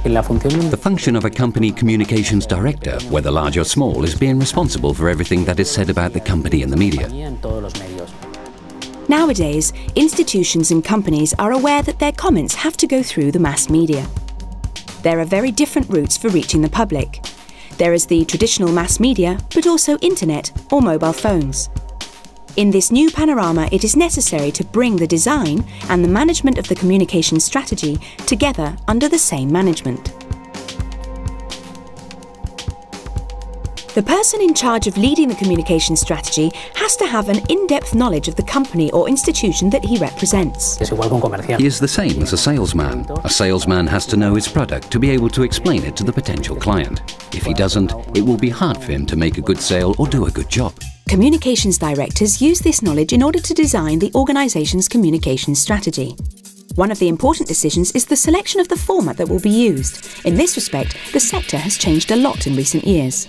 The function of a company communications director, whether large or small, is being responsible for everything that is said about the company in the media. Nowadays, institutions and companies are aware that their comments have to go through the mass media. There are very different routes for reaching the public. There is the traditional mass media, but also internet or mobile phones. In this new panorama, it is necessary to bring the design and the management of the communication strategy together under the same management. The person in charge of leading the communication strategy has to have an in-depth knowledge of the company or institution that he represents. He is the same as a salesman. A salesman has to know his product to be able to explain it to the potential client. If he doesn't, it will be hard for him to make a good sale or do a good job. Communications directors use this knowledge in order to design the organization's communication strategy. One of the important decisions is the selection of the format that will be used. In this respect, the sector has changed a lot in recent years.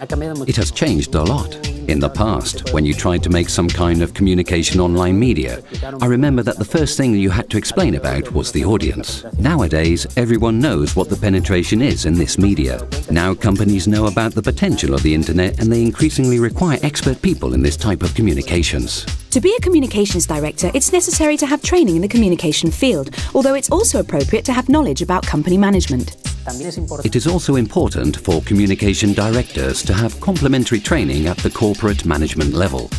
It has changed a lot. In the past, when you tried to make some kind of communication online media, I remember that the first thing you had to explain about was the audience. Nowadays, everyone knows what the penetration is in this media. Now companies know about the potential of the internet and they increasingly require expert people in this type of communications. To be a communications director, it's necessary to have training in the communication field, although it's also appropriate to have knowledge about company management. It is also important for communication directors to have complementary training at the corporate management level.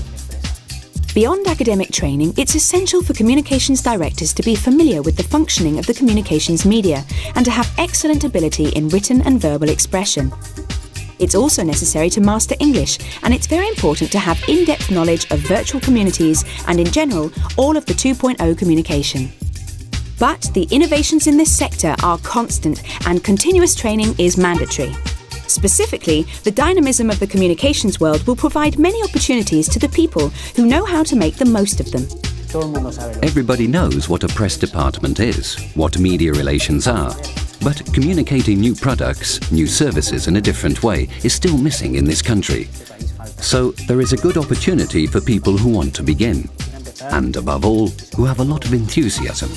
Beyond academic training, it's essential for communications directors to be familiar with the functioning of the communications media and to have excellent ability in written and verbal expression. It's also necessary to master English, and it's very important to have in-depth knowledge of virtual communities and, in general, all of the 2.0 communication. But the innovations in this sector are constant and continuous training is mandatory. Specifically, the dynamism of the communications world will provide many opportunities to the people who know how to make the most of them. Everybody knows what a press department is, what media relations are. But communicating new products, new services in a different way is still missing in this country. So there is a good opportunity for people who want to begin. And above all, who have a lot of enthusiasm.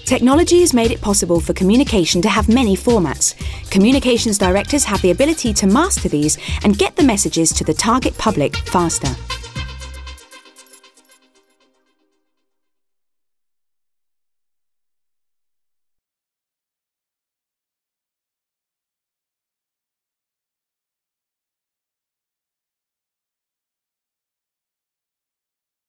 Technology has made it possible for communication to have many formats. Communications directors have the ability to master these and get the messages to the target public faster.